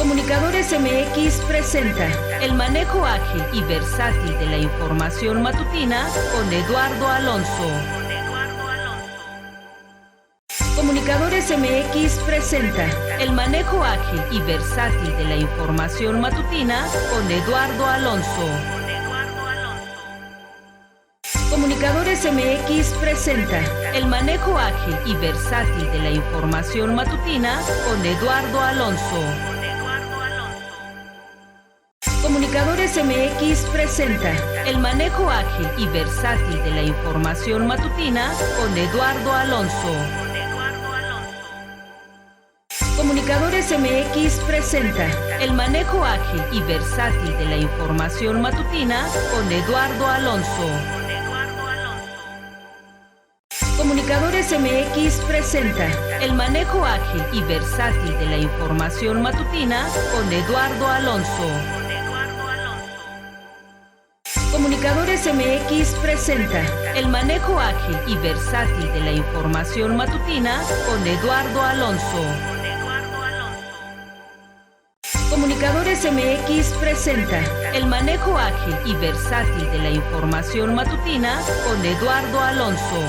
Comunicadores MX presenta el manejo ágil y versátil de la información matutina con Eduardo Alonso. Comunicadores MX presenta el manejo ágil y versátil de la información matutina con Eduardo Alonso. Comunicadores MX presenta el manejo ágil y versátil de la información matutina con Eduardo Alonso. Comunicadores MX presenta el manejo ágil y versátil de la información matutina con Eduardo Alonso. Comunicadores MX presenta el manejo ágil y versátil de la información matutina con Eduardo Alonso. Comunicadores MX presenta el manejo ágil y versátil de la información matutina con Eduardo Alonso. Comunicadores MX presenta el manejo ágil y versátil de la información matutina con Eduardo Alonso. Comunicadores MX presenta el manejo ágil y versátil de la información matutina con Eduardo Alonso.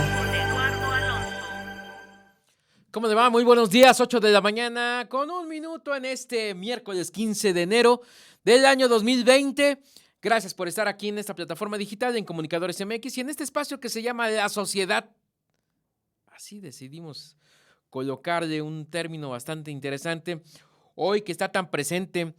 ¿Cómo le va? Muy buenos días, 8 de la mañana, con un minuto en este miércoles 15 de enero del año 2020. Gracias por estar aquí en esta plataforma digital en Comunicadores MX y en este espacio que se llama La Sociedad. Así decidimos colocarle un término bastante interesante hoy que está tan presente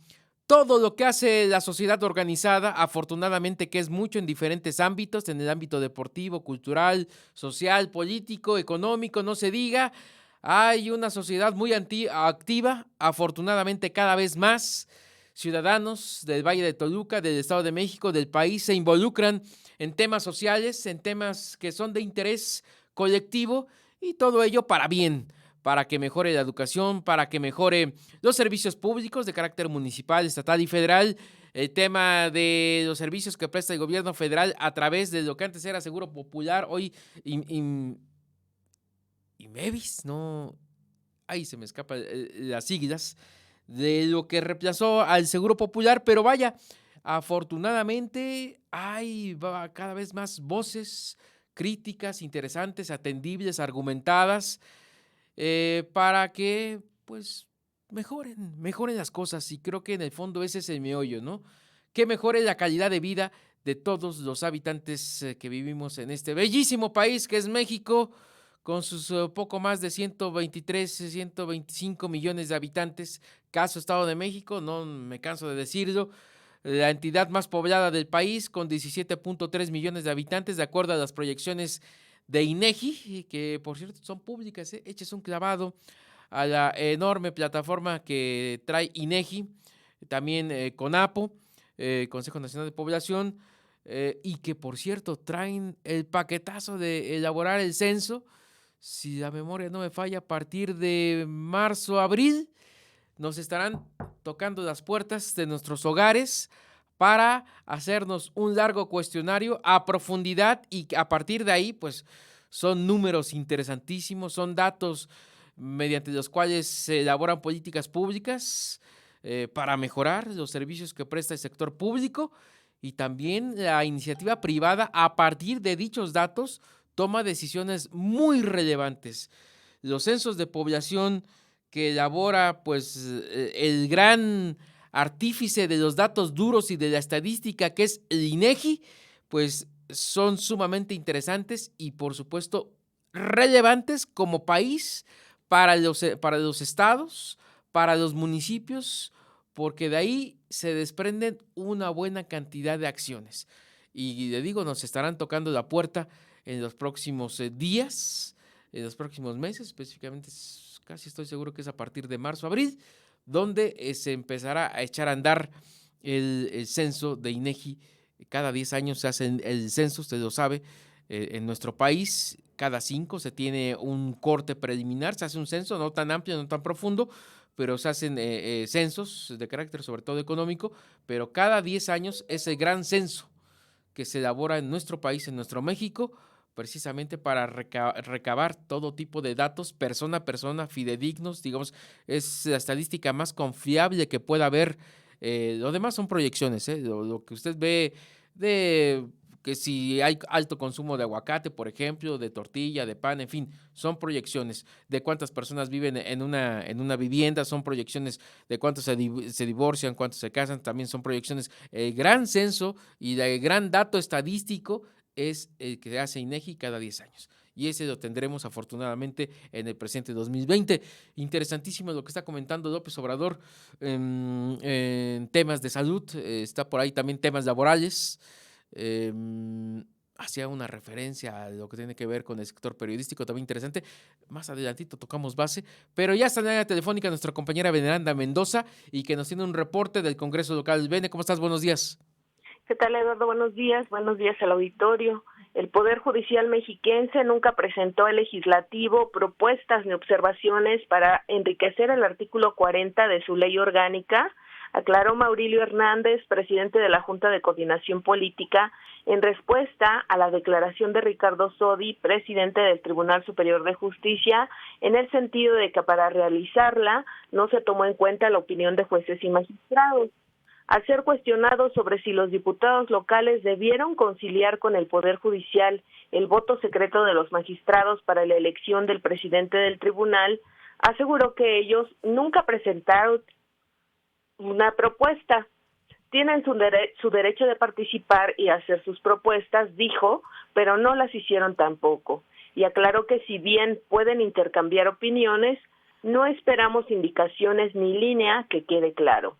todo lo que hace la sociedad organizada, afortunadamente que es mucho en diferentes ámbitos, en el ámbito deportivo, cultural, social, político, económico, no se diga. Hay una sociedad muy activa, afortunadamente cada vez más ciudadanos del Valle de Toluca, del Estado de México, del país, se involucran en temas sociales, en temas que son de interés colectivo y todo ello para bien, para que mejore la educación, para que mejore los servicios públicos de carácter municipal, estatal y federal, el tema de los servicios que presta el gobierno federal a través de lo que antes era Seguro Popular, hoy IMEVIS, no, ahí se me escapan las siglas, de lo que reemplazó al Seguro Popular, pero vaya, afortunadamente hay cada vez más voces críticas, interesantes, atendibles, argumentadas, para que pues mejoren las cosas, y creo que en el fondo ese es el meollo, ¿no? Que mejore la calidad de vida de todos los habitantes que vivimos en este bellísimo país que es México, con sus poco más de 123, 125 millones de habitantes, caso Estado de México, no me canso de decirlo, la entidad más poblada del país con 17.3 millones de habitantes, de acuerdo a las proyecciones de INEGI, que por cierto son públicas, eches un clavado a la enorme plataforma que trae INEGI, también CONAPO, Consejo Nacional de Población, y que por cierto traen el paquetazo de elaborar el censo. Si la memoria no me falla, a partir de marzo, abril, nos estarán tocando las puertas de nuestros hogares para hacernos un largo cuestionario a profundidad, y a partir de ahí, pues, son números interesantísimos, son datos mediante los cuales se elaboran políticas públicas para mejorar los servicios que presta el sector público, y también la iniciativa privada, a partir de dichos datos, toma decisiones muy relevantes. Los censos de población que elabora pues el gran artífice de los datos duros y de la estadística, que es el INEGI, pues son sumamente interesantes y por supuesto relevantes como país para los estados, para los municipios, porque de ahí se desprenden una buena cantidad de acciones. Y le digo, nos estarán tocando la puerta en los próximos días, en los próximos meses, específicamente casi estoy seguro que es a partir de marzo, abril, donde se empezará a echar a andar el censo de INEGI. Cada 10 años se hace el censo, usted lo sabe, en nuestro país, cada 5 se tiene un corte preliminar, se hace un censo no tan amplio, no tan profundo, pero se hacen censos de carácter sobre todo económico, pero cada 10 años es el gran censo que se elabora en nuestro país, en nuestro México, precisamente para recabar todo tipo de datos, persona a persona, fidedignos, digamos, es la estadística más confiable que pueda haber. Lo demás son proyecciones, ¿eh? Lo que usted ve de que si hay alto consumo de aguacate, por ejemplo, de tortilla, de pan, en fin, son proyecciones de cuántas personas viven en una vivienda, son proyecciones de cuántos se divorcian, cuántos se casan, también son proyecciones. El gran censo y el gran dato estadístico es el que hace INEGI cada 10 años. Y ese lo tendremos afortunadamente en el presente 2020. Interesantísimo lo que está comentando López Obrador en temas de salud. Está por ahí también temas laborales. Hacía una referencia a lo que tiene que ver con el sector periodístico, también interesante. Más adelantito tocamos base, pero ya está en la línea telefónica nuestra compañera Veneranda Mendoza y que nos tiene un reporte del Congreso Local. Bene, ¿cómo estás? Buenos días. ¿Qué tal, Eduardo? Buenos días al auditorio. El Poder Judicial mexiquense nunca presentó al Legislativo propuestas ni observaciones para enriquecer el artículo 40 de su ley orgánica, aclaró Maurilio Hernández, presidente de la Junta de Coordinación Política, en respuesta a la declaración de Ricardo Sodi, presidente del Tribunal Superior de Justicia, en el sentido de que para realizarla no se tomó en cuenta la opinión de jueces y magistrados. Al ser cuestionado sobre si los diputados locales debieron conciliar con el Poder Judicial el voto secreto de los magistrados para la elección del presidente del tribunal, aseguró que ellos nunca presentaron una propuesta. Tienen su derecho de participar y hacer sus propuestas, dijo, pero no las hicieron tampoco. Y aclaró que si bien pueden intercambiar opiniones, no esperamos indicaciones ni línea, que quede claro.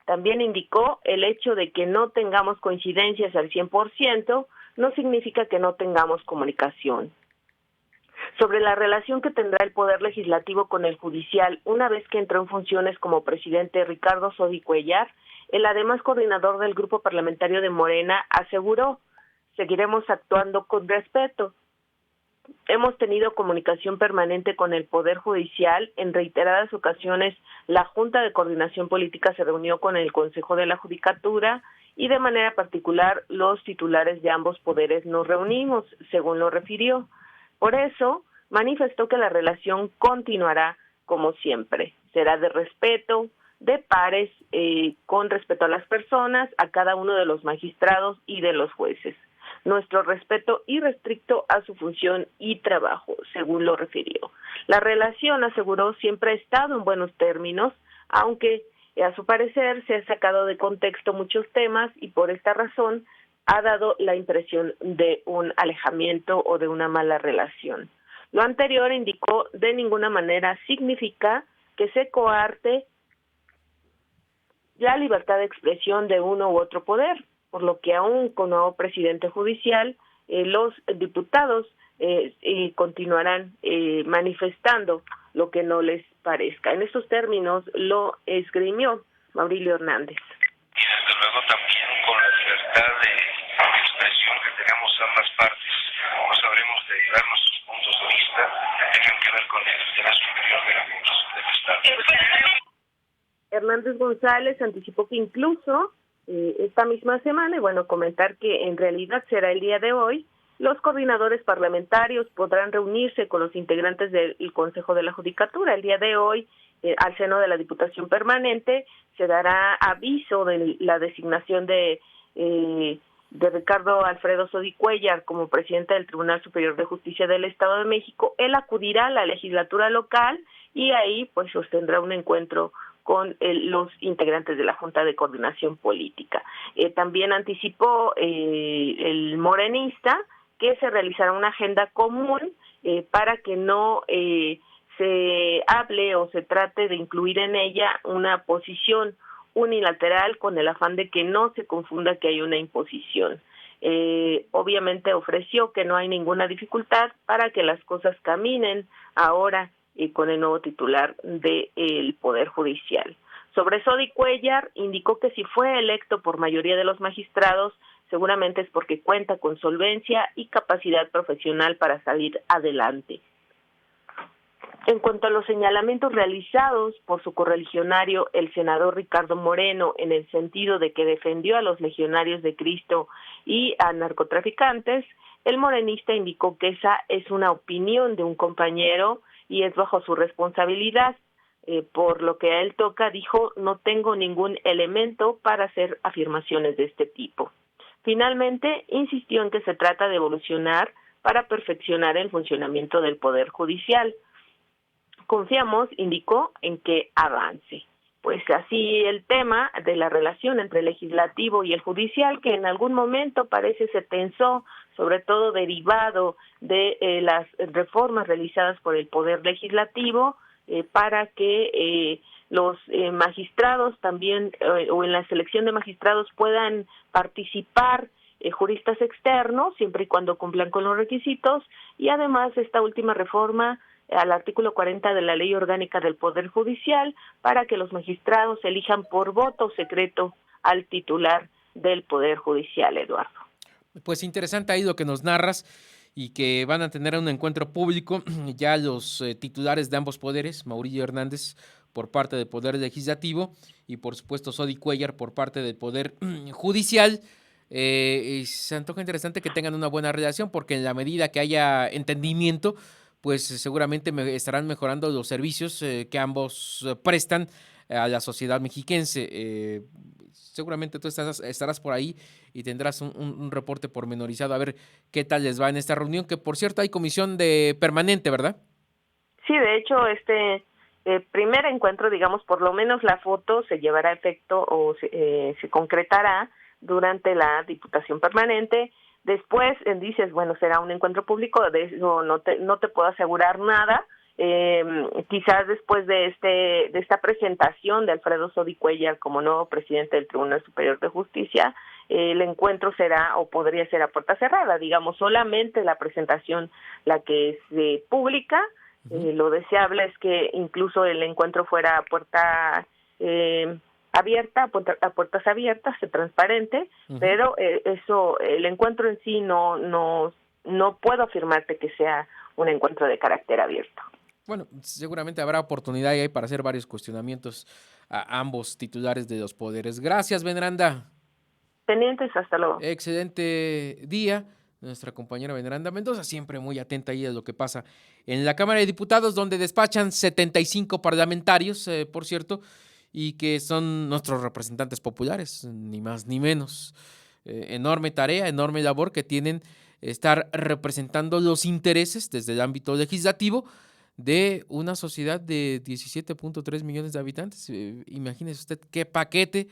También indicó el hecho de que no tengamos coincidencias al 100% no significa que no tengamos comunicación. Sobre la relación que tendrá el Poder Legislativo con el Judicial una vez que entró en funciones como presidente Ricardo Sodi Cuellar, el además coordinador del Grupo Parlamentario de Morena aseguró: seguiremos actuando con respeto. Hemos tenido comunicación permanente con el Poder Judicial. En reiteradas ocasiones, la Junta de Coordinación Política se reunió con el Consejo de la Judicatura y de manera particular los titulares de ambos poderes nos reunimos, según lo refirió. Por eso, manifestó que la relación continuará como siempre. Será de respeto, de pares, con respeto a las personas, a cada uno de los magistrados y de los jueces. Nuestro respeto irrestricto a su función y trabajo, según lo refirió. La relación, aseguró, siempre ha estado en buenos términos, aunque a su parecer se ha sacado de contexto muchos temas y por esta razón ha dado la impresión de un alejamiento o de una mala relación. Lo anterior, indicó, de ninguna manera significa que se coarte la libertad de expresión de uno u otro poder, por lo que aún con nuevo presidente judicial, los diputados continuarán manifestando lo que no les parezca. En estos términos lo esgrimió Maurilio Hernández. Y desde luego también con la libertad de expresión que tenemos ambas partes, no sabremos de dar nuestros puntos de vista que tengan que ver con el interés superior de la Constitución del Estado. Hernández González anticipó que incluso esta misma semana, y bueno, comentar que en realidad será el día de hoy, los coordinadores parlamentarios podrán reunirse con los integrantes del Consejo de la Judicatura. El día de hoy, al seno de la Diputación Permanente, se dará aviso de la designación de Ricardo Alfredo Sodi Cuellar como presidente del Tribunal Superior de Justicia del Estado de México. Él acudirá a la legislatura local y ahí pues sostendrá un encuentro con los integrantes de la Junta de Coordinación Política. También anticipó el morenista que se realizará una agenda común para que no se hable o se trate de incluir en ella una posición unilateral con el afán de que no se confunda que hay una imposición. Obviamente ofreció que no hay ninguna dificultad para que las cosas caminen ahora con el nuevo titular del Poder Judicial. Sobre Sodi Cuellar, indicó que si fue electo por mayoría de los magistrados, seguramente es porque cuenta con solvencia y capacidad profesional para salir adelante. En cuanto a los señalamientos realizados por su correligionario, el senador Ricardo Moreno, en el sentido de que defendió a los legionarios de Cristo y a narcotraficantes, El morenista indicó que esa es una opinión de un compañero y es bajo su responsabilidad. Por lo que a él toca, dijo, no tengo ningún elemento para hacer afirmaciones de este tipo. Finalmente, insistió en que se trata de evolucionar para perfeccionar el funcionamiento del Poder Judicial. Confiamos, indicó, en que avance. Pues así el tema de la relación entre el legislativo y el judicial, que en algún momento parece se tensó, sobre todo derivado de las reformas realizadas por el Poder Legislativo, para que los magistrados también, o en la selección de magistrados puedan participar juristas externos, siempre y cuando cumplan con los requisitos, y además esta última reforma al artículo 40 de la Ley Orgánica del Poder Judicial, para que los magistrados elijan por voto secreto al titular del Poder Judicial, Eduardo. Pues interesante ahí lo que nos narras, y que van a tener un encuentro público ya los titulares de ambos poderes, Maurillo Hernández por parte del Poder Legislativo y por supuesto Sodi Cuéllar por parte del Poder Judicial. Y se antoja interesante que tengan una buena relación, porque en la medida que haya entendimiento, pues seguramente estarán mejorando los servicios que ambos prestan a la sociedad mexiquense. Seguramente tú estarás por ahí y tendrás un reporte pormenorizado a ver qué tal les va en esta reunión, que por cierto hay comisión permanente, ¿verdad? Sí, de hecho, primer encuentro, digamos, por lo menos la foto se llevará a efecto o se concretará durante la Diputación Permanente. Después dices, bueno, será un encuentro público, de eso no te puedo asegurar nada. Quizás después de esta presentación de Alfredo Sodi Cuéllar como nuevo presidente del Tribunal Superior de Justicia, el encuentro será o podría ser a puerta cerrada, digamos, solamente la presentación la que es pública. Lo deseable es que incluso el encuentro fuera a puerta abierta, a puertas abiertas, transparente, pero el encuentro en sí no puedo afirmarte que sea un encuentro de carácter abierto. Bueno, seguramente habrá oportunidad ahí para hacer varios cuestionamientos a ambos titulares de los poderes. Gracias, Veneranda. Pendientes, hasta luego. Excelente día. Nuestra compañera Veneranda Mendoza, siempre muy atenta ahí a lo que pasa en la Cámara de Diputados, donde despachan 75 parlamentarios, por cierto, y que son nuestros representantes populares, ni más ni menos. Enorme tarea, enorme labor que tienen estar representando los intereses desde el ámbito legislativo de una sociedad de 17.3 millones de habitantes. Imagínese usted qué paquete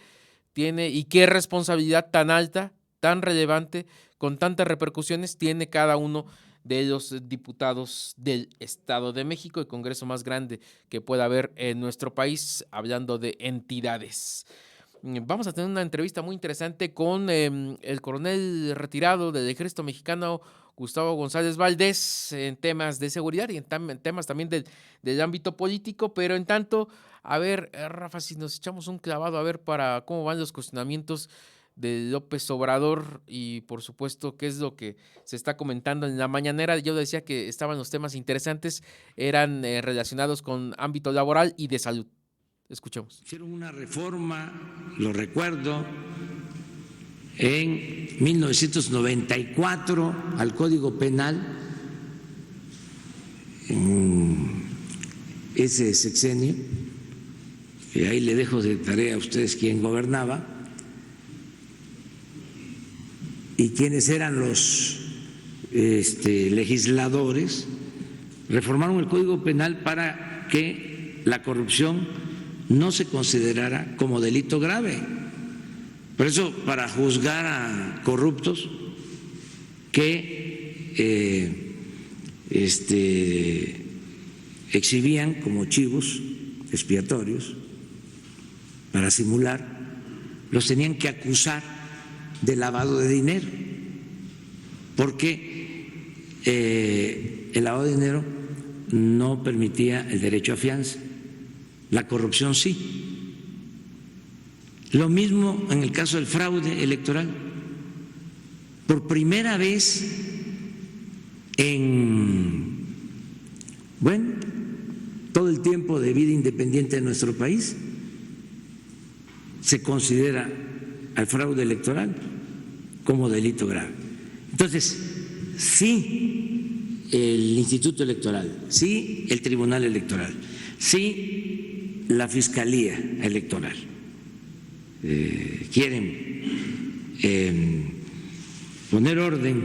tiene y qué responsabilidad tan alta, tan relevante, con tantas repercusiones tiene cada uno de los diputados del Estado de México, el Congreso más grande que pueda haber en nuestro país, hablando de entidades. Vamos a tener una entrevista muy interesante con el coronel retirado del Ejército Mexicano, Gustavo González Valdés, en temas de seguridad y en temas también del ámbito político, pero en tanto, a ver, Rafa, si nos echamos un clavado a ver para cómo van los cuestionamientos de López Obrador y por supuesto qué es lo que se está comentando en la mañanera. Yo decía que estaban los temas interesantes, eran relacionados con ámbito laboral y de salud. Escuchemos. Hicieron una reforma, lo recuerdo, en 1994 al Código Penal, en ese sexenio, que ahí le dejo de tarea a ustedes quién gobernaba y quiénes eran los legisladores. Reformaron el Código Penal para que la corrupción no se considerara como delito grave. Por eso, para juzgar a corruptos que exhibían como chivos expiatorios para simular, los tenían que acusar de lavado de dinero, porque el lavado de dinero no permitía el derecho a fianza, la corrupción sí. Lo mismo en el caso del fraude electoral. Por primera vez en, todo el tiempo de vida independiente de nuestro país, se considera al fraude electoral como delito grave. Entonces, sí el Instituto Electoral, sí el Tribunal Electoral, sí la Fiscalía Electoral quieren poner orden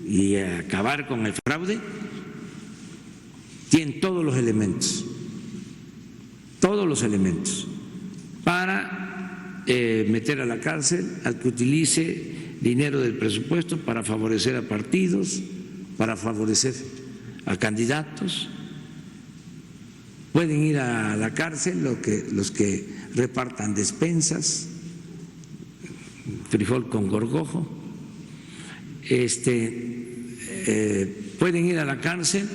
y acabar con el fraude, tienen todos los elementos para meter a la cárcel al que utilice dinero del presupuesto para favorecer a partidos, para favorecer a candidatos. Pueden ir a la cárcel los que repartan despensas, frijol con gorgojo. Pueden ir a la cárcel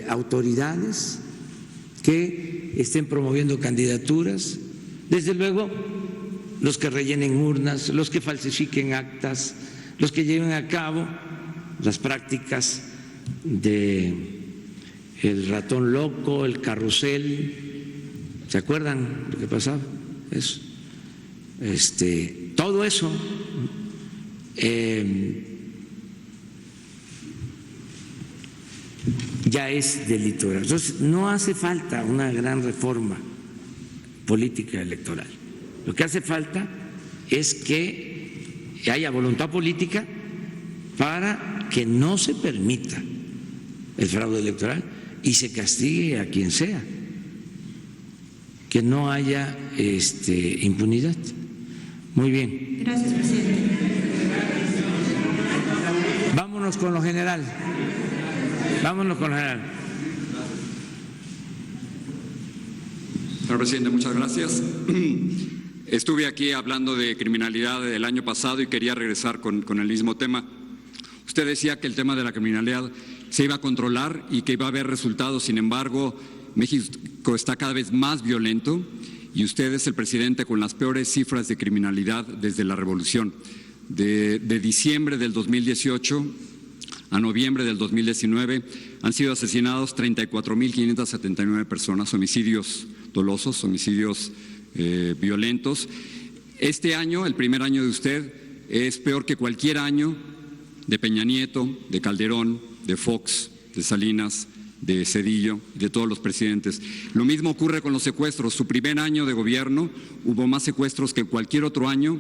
autoridades que estén promoviendo candidaturas, desde luego los que rellenen urnas, los que falsifiquen actas, los que lleven a cabo las prácticas de el ratón loco, el carrusel. ¿Se acuerdan lo que pasaba? Eso. Todo eso ya es delito. Entonces, no hace falta una gran reforma política electoral. Lo que hace falta es que haya voluntad política para que no se permita el fraude electoral y se castigue a quien sea, que no haya impunidad. Muy bien. Gracias, presidente. Vámonos con lo general. Señor presidente, muchas gracias. Estuve aquí hablando de criminalidad del año pasado y quería regresar con el mismo tema. Usted decía que el tema de la criminalidad se iba a controlar y que iba a haber resultados. Sin embargo, México está cada vez más violento y usted es el presidente con las peores cifras de criminalidad desde la revolución. De diciembre del 2018 a noviembre del 2019 han sido asesinados 34.579 personas, homicidios dolosos, homicidios violentos. Este año, el primer año de usted, es peor que cualquier año de Peña Nieto, de Calderón, de Fox, de Salinas, de Zedillo, de todos los presidentes. Lo mismo ocurre con los secuestros. Su primer año de gobierno hubo más secuestros que cualquier otro año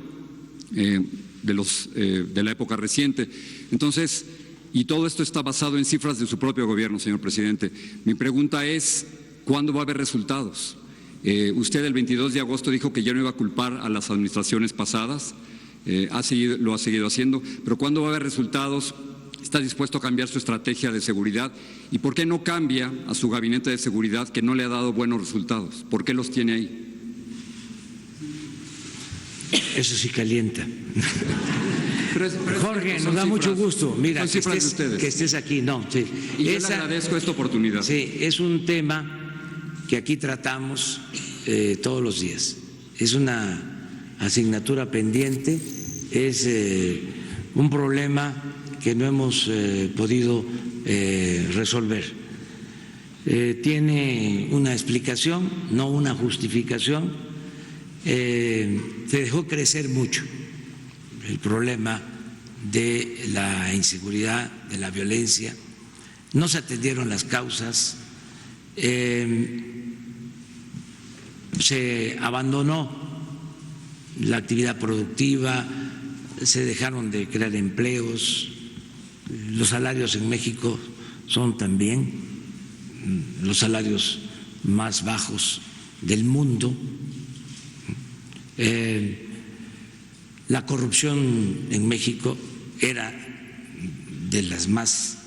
de la época reciente. Entonces, y todo esto está basado en cifras de su propio gobierno, señor presidente. Mi pregunta es, ¿cuándo va a haber resultados? Usted el 22 de agosto dijo que ya no iba a culpar a las administraciones pasadas, lo ha seguido haciendo, pero ¿cuándo va a haber resultados? ¿Está dispuesto a cambiar su estrategia de seguridad? ¿Y por qué no cambia a su gabinete de seguridad que no le ha dado buenos resultados? ¿Por qué los tiene ahí? Eso sí calienta. Pero Jorge, nos da mucho gusto. Mira, que estés aquí. No, sí. Y yo le agradezco esta oportunidad. Sí, es un tema que aquí tratamos todos los días. Es una asignatura pendiente, es un problema que no hemos podido resolver. Tiene una explicación, no una justificación. Se dejó crecer mucho el problema de la inseguridad, de la violencia, no se atendieron las causas, se abandonó la actividad productiva, se dejaron de crear empleos, los salarios en México son también los salarios más bajos del mundo. La corrupción en México era de las más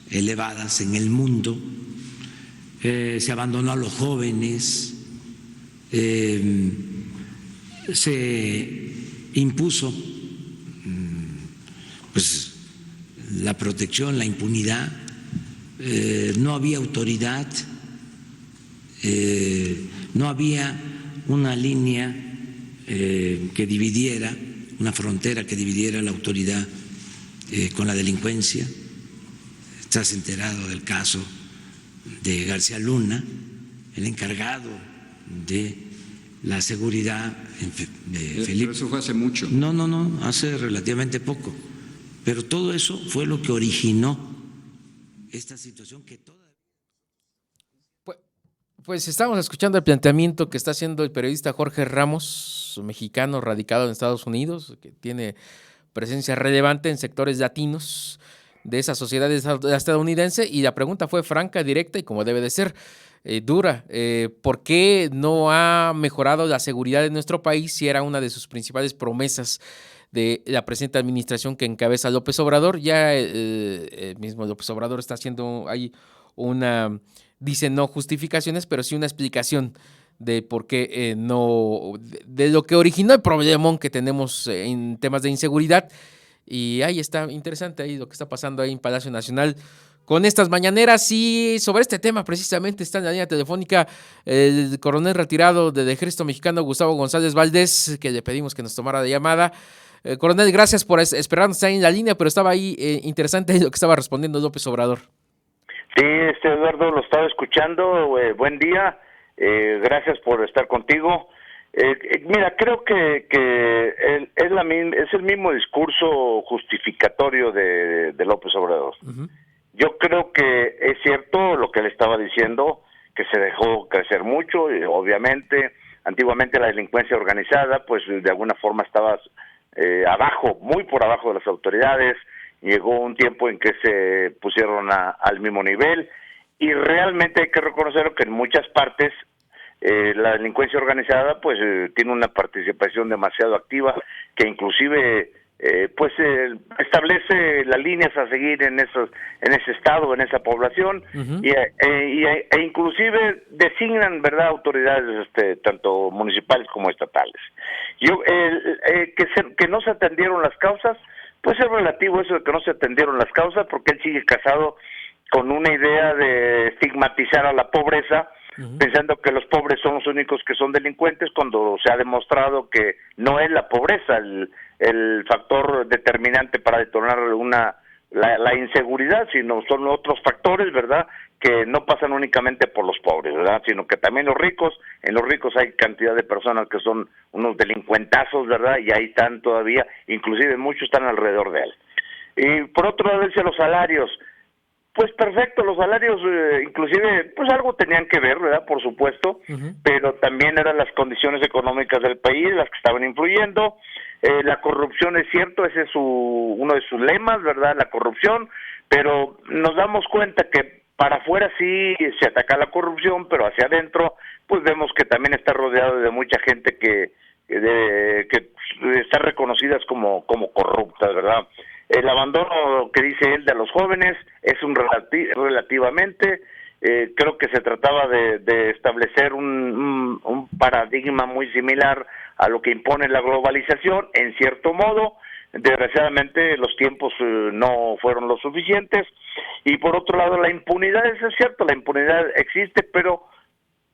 elevadas en el mundo, se abandonó a los jóvenes, se impuso pues la protección, la impunidad, no había autoridad, no había una línea que dividiera, una frontera que dividiera la autoridad con la delincuencia. Estás enterado del caso de García Luna, el encargado de la seguridad de Felipe. Pero eso fue hace mucho. No, hace relativamente poco. Pero todo eso fue lo que originó esta situación que toda... Pues estamos escuchando el planteamiento que está haciendo el periodista Jorge Ramos, mexicano radicado en Estados Unidos, que tiene presencia relevante en sectores latinos de esa sociedad estadounidense, y la pregunta fue franca, directa y como debe de ser, dura. ¿Por qué no ha mejorado la seguridad de nuestro país si era una de sus principales promesas de la presente administración que encabeza López Obrador? Ya el mismo López Obrador está haciendo ahí una... Dice no justificaciones, pero sí una explicación de por qué no, de lo que originó el problemón que tenemos en temas de inseguridad. Y ahí está, interesante ahí lo que está pasando ahí en Palacio Nacional con estas mañaneras. Y sobre este tema precisamente está en la línea telefónica el coronel retirado del Ejército Mexicano, Gustavo González Valdés, que le pedimos que nos tomara la llamada. Coronel, gracias por esperarnos ahí en la línea, pero estaba ahí interesante lo que estaba respondiendo López Obrador. Sí, Eduardo, lo estaba escuchando. Buen día, gracias por estar contigo. Mira, creo que es el mismo discurso justificatorio de López Obrador. Uh-huh. Yo creo que es cierto lo que él estaba diciendo, que se dejó crecer mucho, y obviamente, antiguamente la delincuencia organizada, pues de alguna forma estaba abajo, muy por abajo de las autoridades. Llegó un tiempo en que se pusieron al mismo nivel y realmente hay que reconocer que en muchas partes la delincuencia organizada pues tiene una participación demasiado activa que inclusive establece las líneas a seguir en ese estado, en esa población. Uh-huh. e inclusive designan, ¿verdad?, autoridades tanto municipales como estatales. Que no se atendieron las causas, pues es relativo eso de que no se atendieron las causas, porque él sigue casado con una idea de estigmatizar a la pobreza, uh-huh, pensando que los pobres son los únicos que son delincuentes, cuando se ha demostrado que no es la pobreza el factor determinante para detonar la inseguridad, sino son otros factores, ¿verdad?, que no pasan únicamente por los pobres, ¿verdad?, sino que también en los ricos hay cantidad de personas que son unos delincuentazos, ¿verdad?, y ahí están todavía, inclusive muchos están alrededor de él. Y por otro lado, dice los salarios, pues perfecto, los salarios inclusive, pues algo tenían que ver, ¿verdad?, por supuesto, uh-huh, pero también eran las condiciones económicas del país las que estaban influyendo. La corrupción, es cierto, ese es uno de sus lemas, ¿verdad?, la corrupción, pero nos damos cuenta que para afuera sí se ataca la corrupción, pero hacia adentro pues vemos que también está rodeado de mucha gente que está reconocidas como corruptas, ¿verdad? El abandono que dice él de los jóvenes es un relativamente, creo que se trataba de establecer un paradigma muy similar a lo que impone la globalización, en cierto modo. Desgraciadamente los tiempos no fueron lo suficientes. Y por otro lado, la impunidad, eso es cierto, la impunidad existe, pero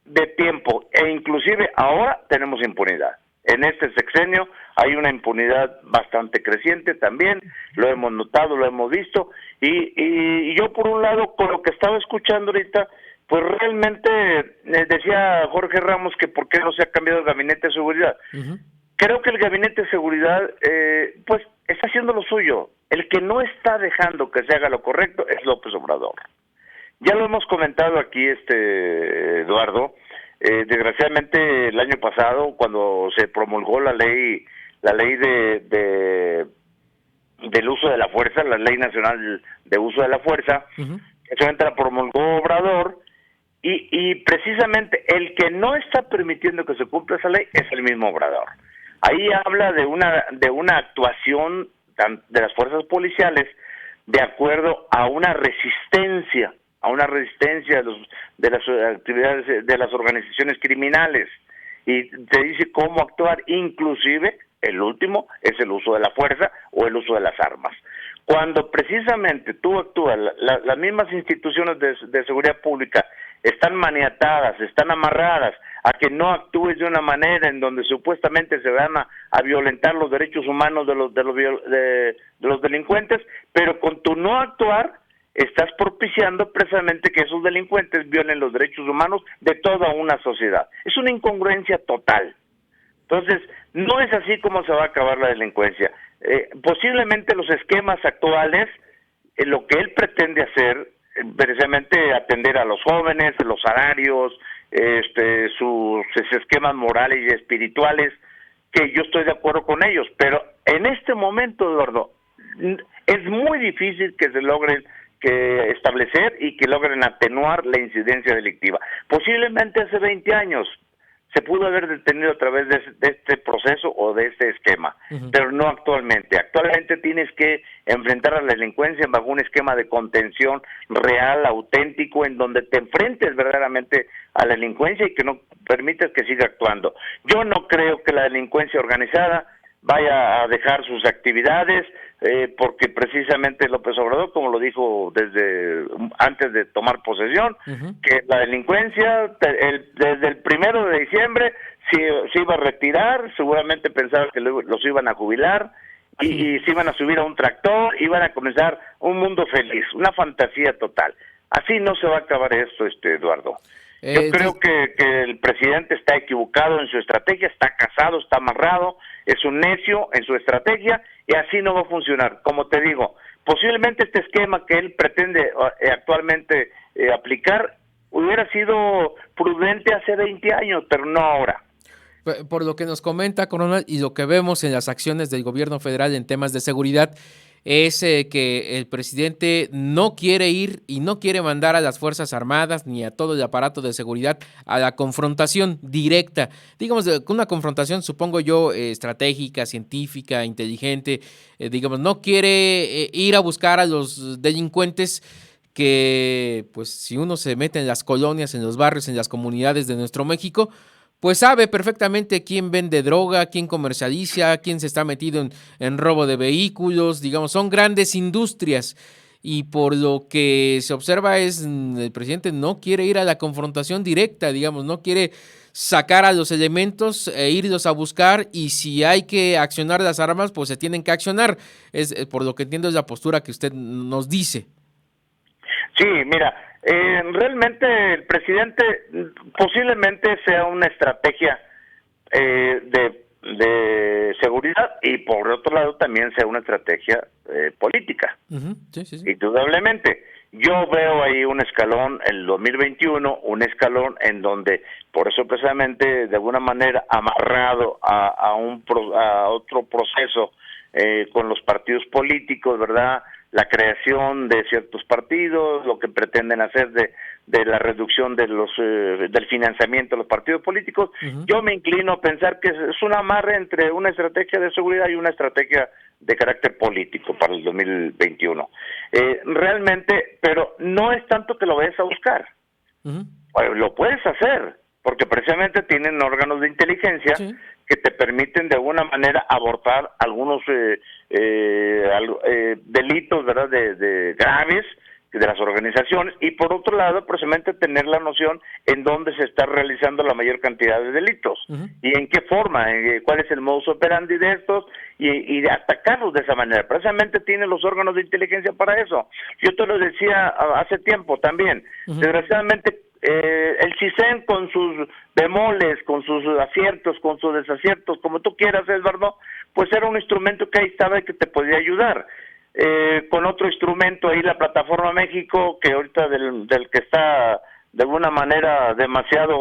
de tiempo, e inclusive ahora tenemos impunidad. En este sexenio hay una impunidad bastante creciente también, lo hemos notado, lo hemos visto, y yo por un lado, con lo que estaba escuchando ahorita, pues realmente decía Jorge Ramos que por qué no se ha cambiado el gabinete de seguridad. Uh-huh. Creo que el gabinete de seguridad pues está haciendo lo suyo. El que no está dejando que se haga lo correcto es López Obrador. Ya lo hemos comentado aquí, Eduardo. Desgraciadamente el año pasado, cuando se promulgó la ley del uso de la fuerza, la Ley Nacional de Uso de la Fuerza, uh-huh, eso la promulgó Obrador, y precisamente el que no está permitiendo que se cumpla esa ley es el mismo Obrador. Ahí habla de una actuación de las fuerzas policiales de acuerdo a una resistencia de las actividades de las organizaciones criminales, y te dice cómo actuar, inclusive el último es el uso de la fuerza o el uso de las armas. Cuando precisamente tú actúas, las mismas instituciones de seguridad pública están maniatadas, están amarradas a que no actúes de una manera en donde supuestamente se van a violentar los derechos humanos de los delincuentes, pero con tu no actuar estás propiciando precisamente que esos delincuentes violen los derechos humanos de toda una sociedad. Es una incongruencia total. Entonces, no es así como se va a acabar la delincuencia. Posiblemente los esquemas actuales, lo que él pretende hacer, precisamente atender a los jóvenes, los salarios, sus esquemas morales y espirituales, que yo estoy de acuerdo con ellos, pero en este momento, Eduardo, es muy difícil que se logren establecer y que logren atenuar la incidencia delictiva. Posiblemente hace 20 años se pudo haber detenido a través de este proceso o de este esquema, pero no actualmente. Actualmente tienes que enfrentar a la delincuencia bajo un esquema de contención real, auténtico, en donde te enfrentes verdaderamente a la delincuencia y que no permitas que siga actuando. Yo no creo que la delincuencia organizada vaya a dejar sus actividades, porque precisamente López Obrador, como lo dijo desde antes de tomar posesión, que la delincuencia desde el 1 de diciembre se iba a retirar, seguramente pensaba que los iban a jubilar y se iban a subir a un tractor, iban a comenzar un mundo feliz, una fantasía total. Así no se va a acabar esto, Eduardo. Yo creo que el presidente está equivocado en su estrategia, está casado, está amarrado, es un necio en su estrategia y así no va a funcionar. Como te digo, posiblemente este esquema que él pretende actualmente aplicar hubiera sido prudente hace 20 años, pero no ahora. Por lo que nos comenta, coronel, y lo que vemos en las acciones del gobierno federal en temas de seguridad, es que el presidente no quiere ir y no quiere mandar a las Fuerzas Armadas ni a todo el aparato de seguridad a la confrontación directa, digamos, una confrontación, supongo yo, estratégica, científica, inteligente, digamos, no quiere ir a buscar a los delincuentes que, pues, si uno se mete en las colonias, en los barrios, en las comunidades de nuestro México, pues sabe perfectamente quién vende droga, quién comercializa, quién se está metido en robo de vehículos, digamos, son grandes industrias y por lo que se observa es el presidente no quiere ir a la confrontación directa, digamos, no quiere sacar a los elementos e irlos a buscar y si hay que accionar las armas, pues se tienen que accionar, por lo que entiendo es la postura que usted nos dice. Sí, mira, realmente el presidente posiblemente sea una estrategia de seguridad y por otro lado también sea una estrategia política. Sí. Indudablemente. Yo veo ahí un escalón en el 2021, un escalón en donde, por eso precisamente de alguna manera amarrado a otro proceso con los partidos políticos, ¿verdad?, la creación de ciertos partidos, lo que pretenden hacer de la reducción de del financiamiento de los partidos políticos, yo me inclino a pensar que es un amarre entre una estrategia de seguridad y una estrategia de carácter político para el 2021. Realmente, pero no es tanto que lo vayas a buscar. Lo puedes hacer, porque precisamente tienen órganos de inteligencia que te permiten de alguna manera abortar algunos delitos, ¿verdad?, de graves de las organizaciones y por otro lado precisamente tener la noción en dónde se está realizando la mayor cantidad de delitos y en qué forma, cuál es el modus operandi de estos y de atacarlos de esa manera. Precisamente tienen los órganos de inteligencia para eso. Yo te lo decía hace tiempo también, desgraciadamente el CISEN con sus bemoles, con sus aciertos, con sus desaciertos, como tú quieras, Eduardo, pues era un instrumento que ahí estaba y que te podía ayudar. Con otro instrumento ahí, la Plataforma México, que ahorita del que está de alguna manera demasiado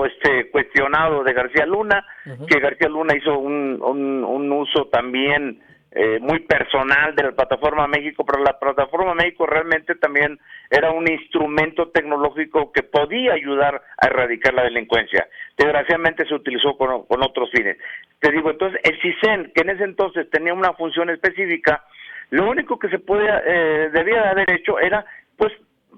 cuestionado de García Luna, que García Luna hizo un uso también muy personal de la Plataforma México, pero la Plataforma México realmente también era un instrumento tecnológico que podía ayudar a erradicar la delincuencia. Desgraciadamente se utilizó con otros fines. Te digo, entonces, el CISEN, que en ese entonces tenía una función específica, lo único que se debía haber hecho era, pues,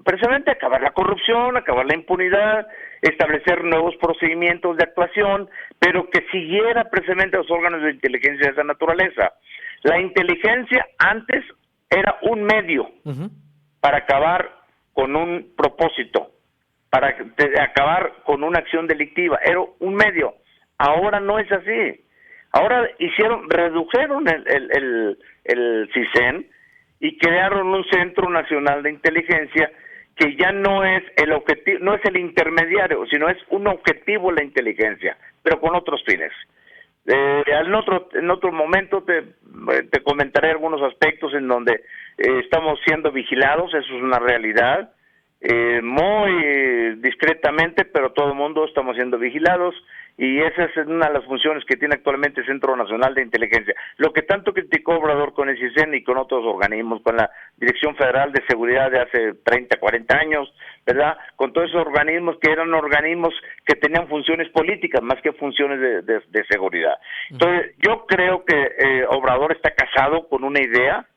precisamente acabar la corrupción, acabar la impunidad, establecer nuevos procedimientos de actuación, pero que siguiera precisamente los órganos de inteligencia de esa naturaleza. La inteligencia antes era un medio para acabar con un propósito, para acabar con una acción delictiva, era un medio. Ahora no es así. Ahora redujeron el CISEN y crearon un Centro Nacional de Inteligencia que ya no es el objetivo, no es el intermediario, sino es un objetivo la inteligencia, pero con otros fines. En otro momento te comentaré algunos aspectos en donde estamos siendo vigilados, eso es una realidad, muy discretamente, pero todo el mundo estamos siendo vigilados, y esa es una de las funciones que tiene actualmente el Centro Nacional de Inteligencia. Lo que tanto criticó Obrador con el CISEN y con otros organismos, con la Dirección Federal de Seguridad de hace 30, 40 años, ¿verdad? Con todos esos organismos que eran organismos que tenían funciones políticas más que funciones de seguridad. Entonces, yo creo que Obrador está casado con una idea,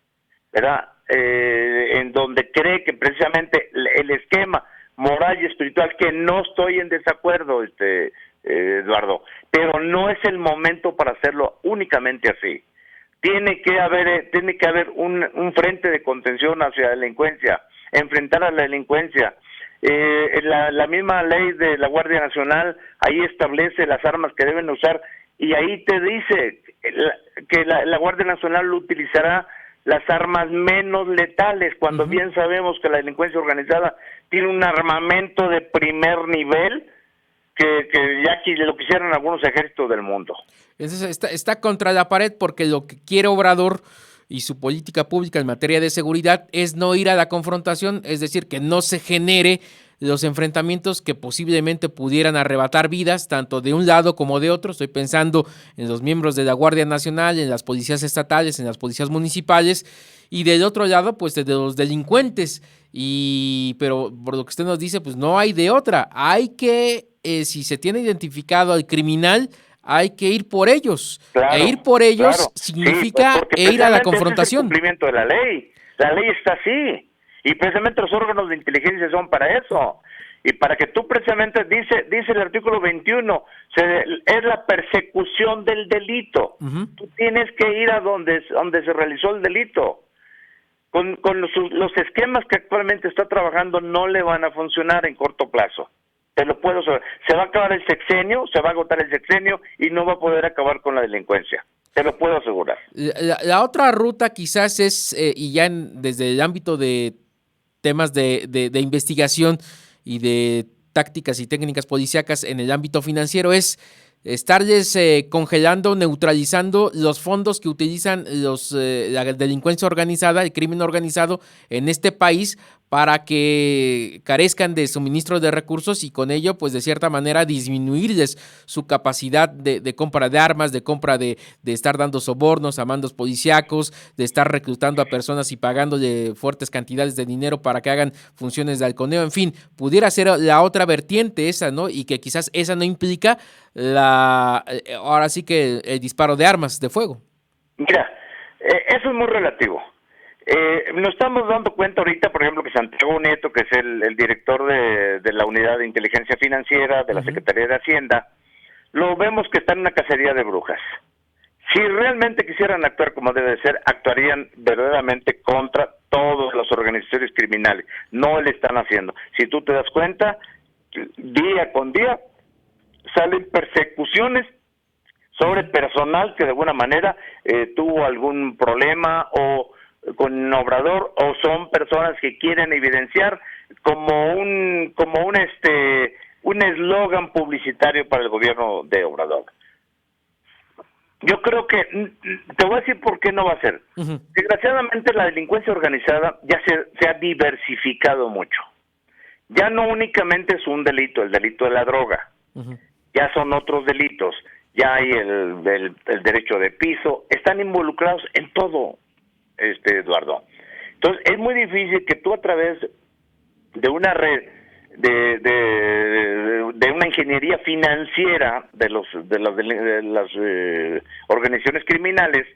¿verdad? En donde cree que precisamente el esquema moral y espiritual, que no estoy en desacuerdo, Eduardo, pero no es el momento para hacerlo únicamente así. Tiene que haber un frente de contención hacia la delincuencia, enfrentar a la delincuencia. La misma ley de la Guardia Nacional ahí establece las armas que deben usar, y ahí te dice que la Guardia Nacional utilizará las armas menos letales, cuando bien sabemos que la delincuencia organizada tiene un armamento de primer nivel que ya lo quisieran algunos ejércitos del mundo. Entonces está contra la pared, porque lo que quiere Obrador y su política pública en materia de seguridad es no ir a la confrontación, es decir, que no se genere los enfrentamientos que posiblemente pudieran arrebatar vidas, tanto de un lado como de otro. Estoy pensando en los miembros de la Guardia Nacional, en las policías estatales, en las policías municipales, y del otro lado, pues de los delincuentes. Pero por lo que usted nos dice, pues no hay de otra. Hay que, si se tiene identificado al criminal, hay que ir por ellos. Claro, ir por ellos significa sí, ir a la confrontación. Es el cumplimiento de la ley. La ley está así. Y precisamente los órganos de inteligencia son para eso. Y para que tú precisamente, dice el artículo 21, es la persecución del delito. Tú tienes que ir a donde se realizó el delito. Con los esquemas que actualmente está trabajando no le van a funcionar en corto plazo. Te lo puedo saber. Se va a acabar el sexenio, se va a agotar el sexenio y no va a poder acabar con la delincuencia. Te lo puedo asegurar. La otra ruta quizás es, y ya desde el ámbito de temas de investigación y de tácticas y técnicas policíacas en el ámbito financiero, es estarles congelando, neutralizando los fondos que utilizan la delincuencia organizada, el crimen organizado en este país, para que carezcan de suministro de recursos, y con ello, pues de cierta manera, disminuirles su capacidad de compra de armas, de compra de estar dando sobornos a mandos policíacos, de estar reclutando a personas y pagándole fuertes cantidades de dinero para que hagan funciones de halconeo. En fin, pudiera ser la otra vertiente esa, ¿no? Y que quizás esa no implica ahora sí que el disparo de armas de fuego. Mira, eso es muy relativo. Nos estamos dando cuenta ahorita, por ejemplo, que Santiago Nieto, que es el director de la Unidad de Inteligencia Financiera de la Secretaría de Hacienda, lo vemos que está en una cacería de brujas. Si realmente quisieran actuar como debe ser, actuarían verdaderamente contra todas las organizaciones criminales. No le están haciendo. Si tú te das cuenta, día con día salen persecuciones sobre personal que de alguna manera tuvo algún problema o con Obrador, o son personas que quieren evidenciar como un eslogan publicitario para el gobierno de Obrador. Yo creo que, te voy a decir por qué no va a ser. Desgraciadamente la delincuencia organizada ya se ha diversificado mucho. Ya no únicamente es un delito, el delito de la droga. Ya son otros delitos. Ya hay el derecho de piso. Están involucrados en todo, Eduardo. Entonces es muy difícil que tú, a través de una red de una ingeniería financiera de las organizaciones criminales,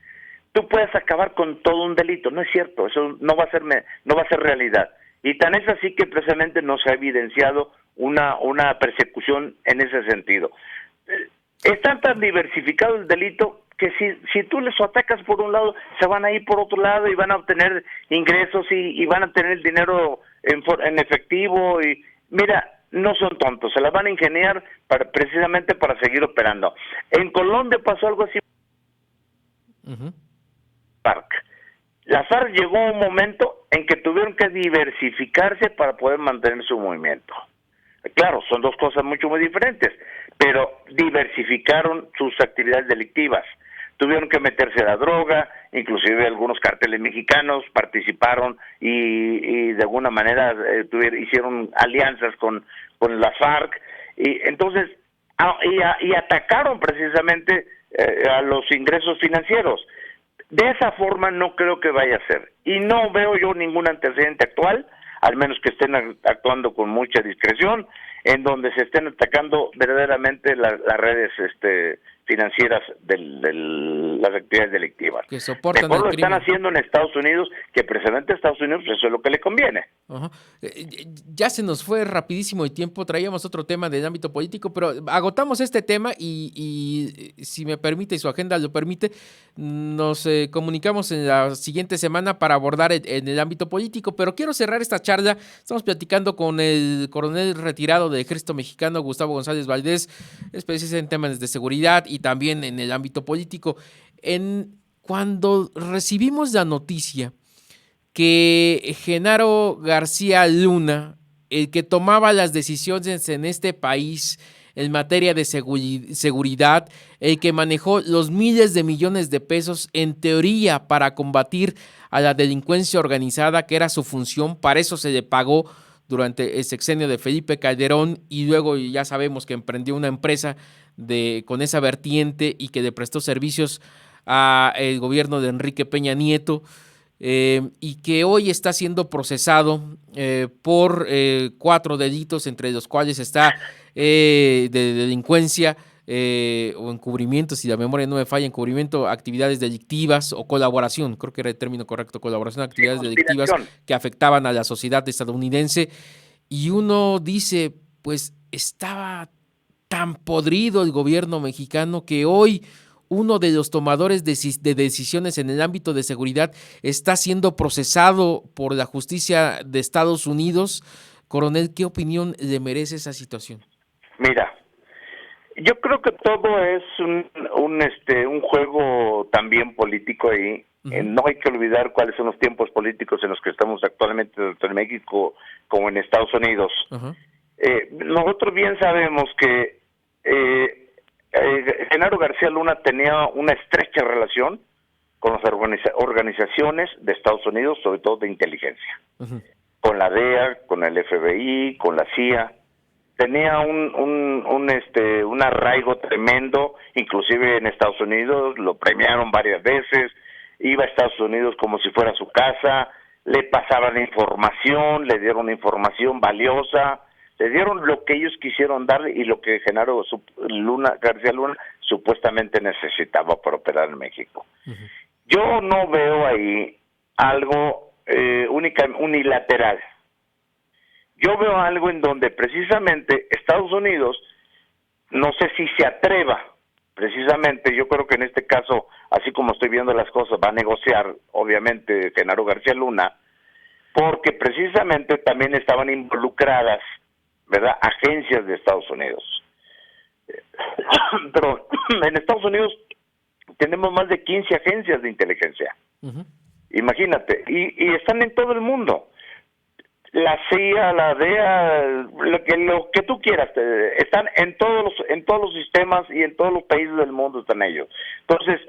tú puedas acabar con todo un delito. No es cierto, eso no va a ser realidad. Y tan es así que precisamente no se ha evidenciado una persecución en ese sentido. Está tan diversificado el delito que si tú les atacas por un lado, se van a ir por otro lado y van a obtener ingresos y van a tener el dinero en efectivo. Y mira, no son tontos, se las van a ingeniar precisamente para seguir operando. En Colombia pasó algo así. La FARC llegó a un momento en que tuvieron que diversificarse para poder mantener su movimiento. Claro, son dos cosas muy diferentes, pero diversificaron sus actividades delictivas. Tuvieron que meterse a la droga, inclusive algunos cárteles mexicanos participaron y de alguna manera hicieron alianzas con la FARC, y entonces y atacaron precisamente a los ingresos financieros. De esa forma no creo que vaya a ser, y no veo yo ningún antecedente actual, al menos que estén actuando con mucha discreción, en donde se estén atacando verdaderamente las redes financieras de las actividades delictivas. Que soportan Mejor el lo crimen. están haciendo en Estados Unidos, que precisamente a Estados Unidos eso es lo que le conviene. Ajá. Ya se nos fue rapidísimo el tiempo, traíamos otro tema del ámbito político, pero agotamos este tema y si me permite y su agenda lo permite, nos comunicamos en la siguiente semana para abordar en el ámbito político, pero quiero cerrar esta charla. Estamos platicando con el coronel retirado del Ejército Mexicano, Gustavo González Valdés, especialista en temas de seguridad y también en el ámbito político. Cuando recibimos la noticia que Genaro García Luna, el que tomaba las decisiones en este país en materia de seguridad, el que manejó los miles de millones de pesos en teoría para combatir a la delincuencia organizada, que era su función, para eso se le pagó durante el sexenio de Felipe Calderón, y luego ya sabemos que emprendió una empresa con esa vertiente y que le prestó servicios al gobierno de Enrique Peña Nieto, y que hoy está siendo procesado por 4 delitos, entre los cuales está de delincuencia o encubrimiento, si la memoria no me falla, encubrimiento, actividades delictivas o colaboración, creo que era el término correcto, colaboración, actividades delictivas que afectaban a la sociedad estadounidense. Y uno dice, pues estaba tan podrido el gobierno mexicano que hoy uno de los tomadores de decisiones en el ámbito de seguridad está siendo procesado por la justicia de Estados Unidos. Coronel, ¿qué opinión le merece esa situación? Mira, yo creo que todo es un juego también político ahí. Uh-huh. No hay que olvidar cuáles son los tiempos políticos en los que estamos actualmente tanto en México como en Estados Unidos. Uh-huh. Nosotros bien sabemos que Genaro García Luna tenía una estrecha relación con las organizaciones de Estados Unidos, sobre todo de inteligencia, uh-huh, con la DEA, con el FBI, con la CIA. Tenía un arraigo tremendo, inclusive en Estados Unidos lo premiaron varias veces, iba a Estados Unidos como si fuera su casa, le pasaban información, le dieron información valiosa, le dieron lo que ellos quisieron darle y lo que Genaro García Luna supuestamente necesitaba para operar en México. Uh-huh. Yo no veo ahí algo unilateral. Yo veo algo en donde precisamente Estados Unidos, no sé si se atreva, precisamente, yo creo que en este caso, así como estoy viendo las cosas, va a negociar, obviamente, Genaro García Luna, porque precisamente también estaban involucradas, ¿verdad?, agencias de Estados Unidos. Pero en Estados Unidos tenemos más de 15 agencias de inteligencia. Uh-huh. Imagínate, y están en todo el mundo. La CIA, la DEA, lo que tú quieras, están en todos los sistemas y en todos los países del mundo están ellos. Entonces,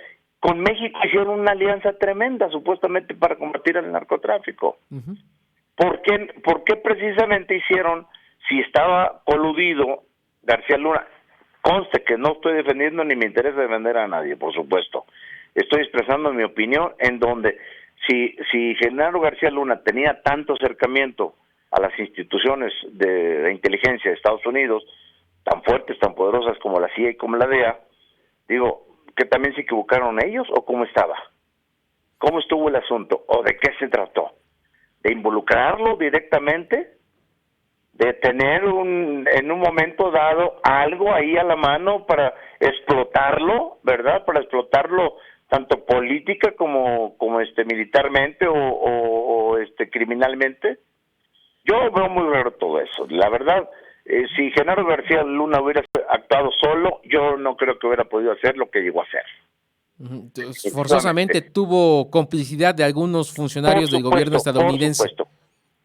con México hicieron una alianza tremenda, supuestamente para combatir el narcotráfico. Uh-huh. ¿Por qué precisamente hicieron, si estaba coludido García Luna? Conste que no estoy defendiendo ni me interesa defender a nadie, por supuesto. Estoy expresando mi opinión en donde si Genaro García Luna tenía tanto acercamiento a las instituciones de inteligencia de Estados Unidos, tan fuertes, tan poderosas como la CIA y como la DEA, digo, ¿que también se equivocaron ellos o cómo estaba? ¿Cómo estuvo el asunto? ¿O de qué se trató? ¿De involucrarlo directamente? ¿De tener en un momento dado algo ahí a la mano para explotarlo, ¿verdad? Para explotarlo tanto política como militarmente o criminalmente. Yo veo muy raro todo eso. La verdad, si Genaro García Luna hubiera actuado solo, yo no creo que hubiera podido hacer lo que llegó a hacer. Entonces, forzosamente tuvo complicidad de algunos funcionarios del gobierno estadounidense.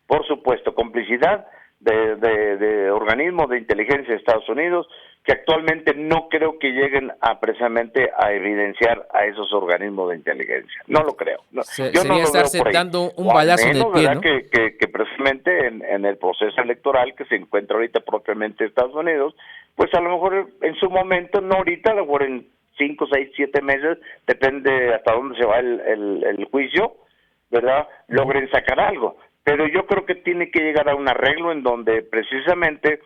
Por supuesto, complicidad de organismos de inteligencia de Estados Unidos que actualmente no creo que lleguen a precisamente a evidenciar a esos organismos de inteligencia. No lo creo. No, yo no lo estarse veo por ahí. dando un O al balazo en el menos, pie, ¿verdad? ¿no? Que precisamente en el proceso electoral que se encuentra ahorita propiamente en Estados Unidos, pues a lo mejor en su momento, no ahorita, a lo mejor en 5, 6, 7 meses, depende hasta dónde se va el juicio, ¿verdad? Logren sacar algo. Pero yo creo que tiene que llegar a un arreglo en donde precisamente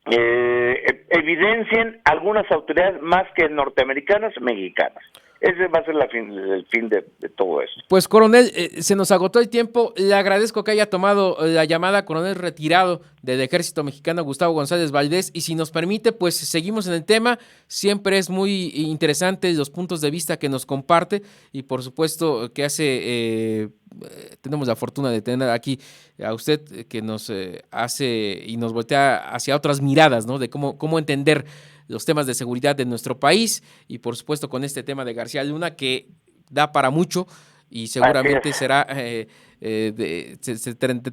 evidencien algunas autoridades más que norteamericanas, mexicanas. Ese va a ser el fin de todo eso. Pues, coronel, se nos agotó el tiempo. Le agradezco que haya tomado la llamada, coronel retirado del Ejército Mexicano, Gustavo González Valdés. Y si nos permite, pues seguimos en el tema. Siempre es muy interesante los puntos de vista que nos comparte y, por supuesto, que hace... tenemos la fortuna de tener aquí a usted que nos hace y nos voltea hacia otras miradas, ¿no? De cómo entender los temas de seguridad de nuestro país y por supuesto con este tema de García Luna que da para mucho y seguramente será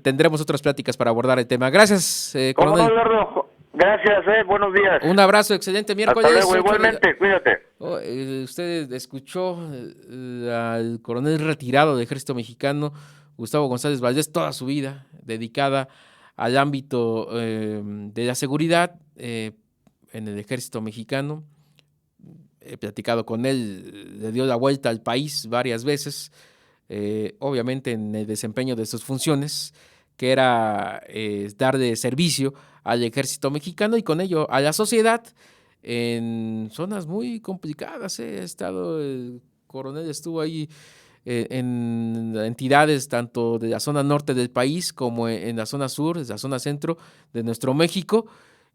tendremos otras pláticas para abordar el tema. Gracias, coronel. Eduardo? Gracias, buenos días. Un abrazo, excelente miércoles. Hasta luego, igualmente, cuídate. Usted escuchó al coronel retirado del Ejército Mexicano, Gustavo González Valdés, toda su vida dedicada al ámbito de la seguridad en el Ejército Mexicano. He platicado con él, le dio la vuelta al país varias veces, obviamente en el desempeño de sus funciones, que era darle servicio al Ejército Mexicano y con ello a la sociedad en zonas muy complicadas. El coronel estuvo ahí en entidades tanto de la zona norte del país como en la zona sur, en la zona centro de nuestro México,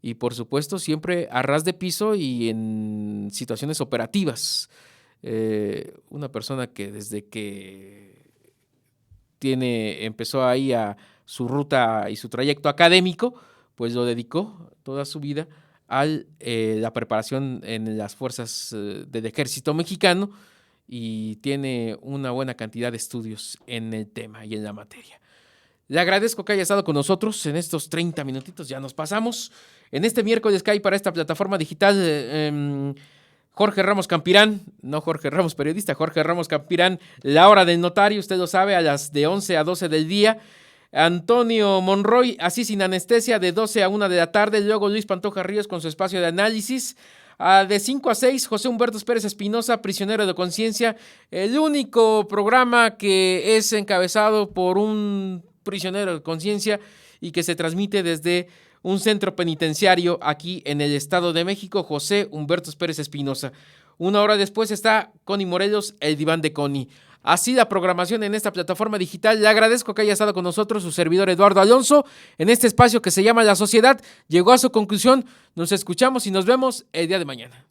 y por supuesto siempre a ras de piso y en situaciones operativas. Una persona que desde que empezó ahí a su ruta y su trayecto académico, pues lo dedicó toda su vida a la preparación en las fuerzas del Ejército Mexicano y tiene una buena cantidad de estudios en el tema y en la materia. Le agradezco que haya estado con nosotros en estos 30 minutitos, ya nos pasamos. En este miércoles que hay para esta plataforma digital, Jorge Ramos Campirán, no Jorge Ramos periodista, Jorge Ramos Campirán, La Hora del Notario, usted lo sabe, a las de 11 a 12 del día. Antonio Monroy, así sin anestesia, de 12 a 1 de la tarde. Luego Luis Pantoja Ríos con su espacio de análisis. De 5 a 6, José Humberto Pérez Espinosa, Prisionero de Conciencia. El único programa que es encabezado por un prisionero de conciencia y que se transmite desde un centro penitenciario aquí en el Estado de México, José Humberto Pérez Espinosa. Una hora después está Connie Morelos, el diván de Connie. Así la programación en esta plataforma digital. Le agradezco que haya estado con nosotros su servidor Eduardo Alonso en este espacio que se llama La Sociedad. Llegó a su conclusión. Nos escuchamos y nos vemos el día de mañana.